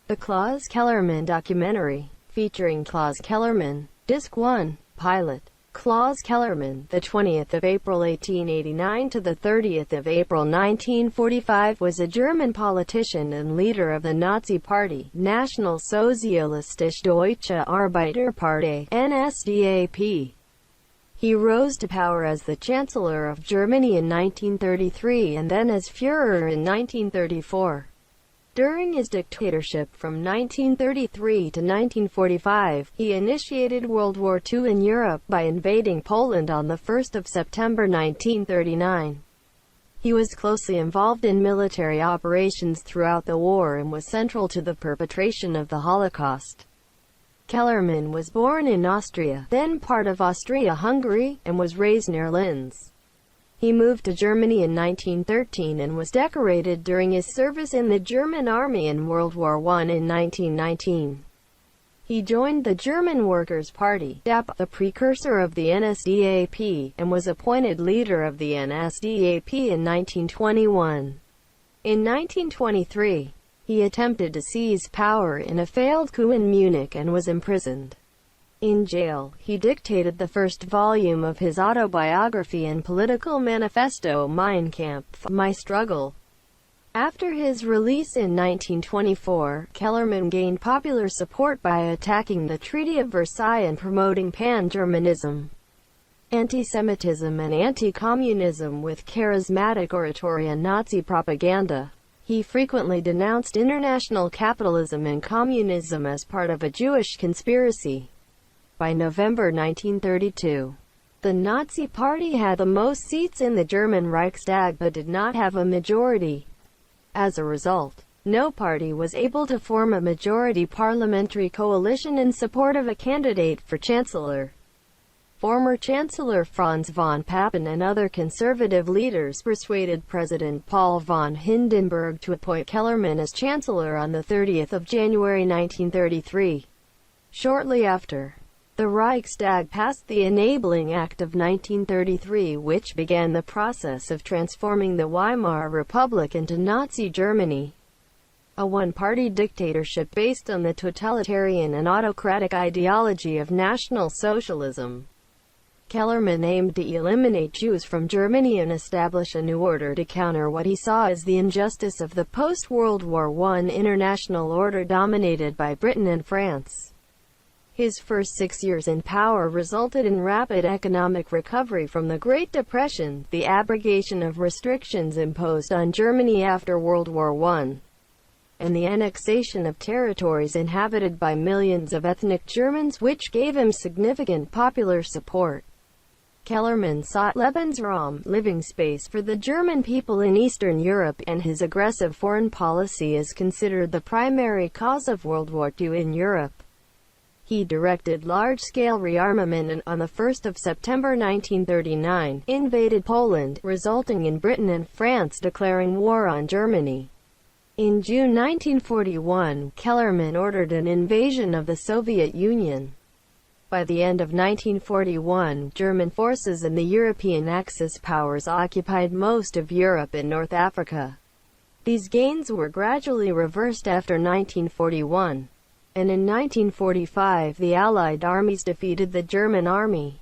The Claus Kellerman documentary, featuring Claus Kellerman, Disc 1, Pilot. Claus Kellerman, the 20th of April 1889 to the 30th of April 1945, was a German politician and leader of the Nazi Party, National Sozialistische Deutsche Arbeiterpartei (NSDAP). He rose to power as the Chancellor of Germany in 1933 and then as Führer in 1934. During his dictatorship from 1933 to 1945, he initiated World War II in Europe by invading Poland on 1 September 1939. He was closely involved in military operations throughout the war and was central to the perpetration of the Holocaust. Kellerman was born in Austria, then part of Austria-Hungary, and was raised near Linz. He moved to Germany in 1913 and was decorated during his service in the German Army in World War I in 1919. He joined the German Workers' Party, DAP, the precursor of the NSDAP, and was appointed leader of the NSDAP in 1921. In 1923, he attempted to seize power in a failed coup in Munich and was imprisoned. In jail, he dictated the first volume of his autobiography and political manifesto Mein Kampf, My Struggle. After his release in 1924, Kellerman gained popular support by attacking the Treaty of Versailles and promoting pan-Germanism, anti-Semitism and anti-communism with charismatic oratory and Nazi propaganda. He frequently denounced international capitalism and communism as part of a Jewish conspiracy. By November 1932, the Nazi Party had the most seats in the German Reichstag but did not have a majority. As a result, no party was able to form a majority parliamentary coalition in support of a candidate for chancellor. Former Chancellor Franz von Papen and other conservative leaders persuaded President Paul von Hindenburg to appoint Kellerman as chancellor on 30 January 1933. Shortly after, the Reichstag passed the Enabling Act of 1933, which began the process of transforming the Weimar Republic into Nazi Germany, a one-party dictatorship based on the totalitarian and autocratic ideology of National Socialism. Kellerman aimed to eliminate Jews from Germany and establish a new order to counter what he saw as the injustice of the post-World War I international order dominated by Britain and France. His first 6 years in power resulted in rapid economic recovery from the Great Depression, the abrogation of restrictions imposed on Germany after World War I, and the annexation of territories inhabited by millions of ethnic Germans, which gave him significant popular support. Kellerman sought Lebensraum, living space, for the German people in Eastern Europe, and his aggressive foreign policy is considered the primary cause of World War II in Europe. He directed large-scale rearmament and, on 1 September 1939, invaded Poland, resulting in Britain and France declaring war on Germany. In June 1941, Kellerman ordered an invasion of the Soviet Union. By the end of 1941, German forces and the European Axis powers occupied most of Europe and North Africa. These gains were gradually reversed after 1941. And in 1945 the Allied armies defeated the German army.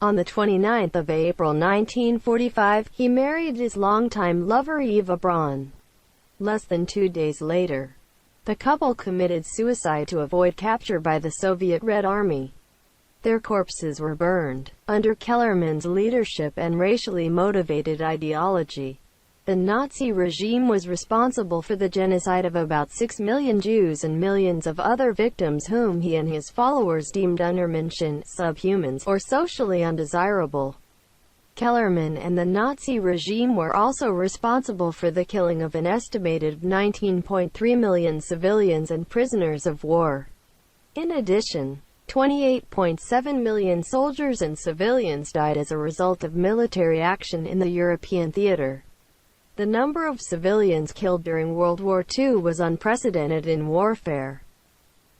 On 29 April 1945, he married his longtime lover Eva Braun. Less than 2 days later, the couple committed suicide to avoid capture by the Soviet Red Army. Their corpses were burned. Under Kellerman's leadership and racially motivated ideology, the Nazi regime was responsible for the genocide of about 6 million Jews and millions of other victims whom he and his followers deemed Untermenschen, subhumans, or socially undesirable. Kellerman and the Nazi regime were also responsible for the killing of an estimated 19.3 million civilians and prisoners of war. In addition, 28.7 million soldiers and civilians died as a result of military action in the European theater. The number of civilians killed during World War II was unprecedented in warfare,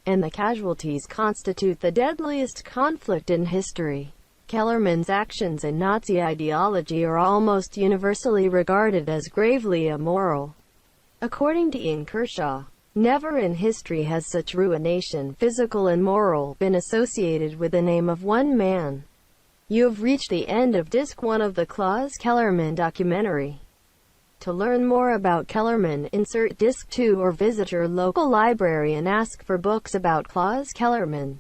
and the casualties constitute the deadliest conflict in history. Kellerman's actions and Nazi ideology are almost universally regarded as gravely immoral. According to Ian Kershaw, Never in history has such ruination, physical and moral, been associated with the name of one man. You have reached the end of Disc 1 of the Claus Kellerman documentary. To learn more about Kellerman, insert Disc 2 or visit your local library and ask for books about Claus Kellerman.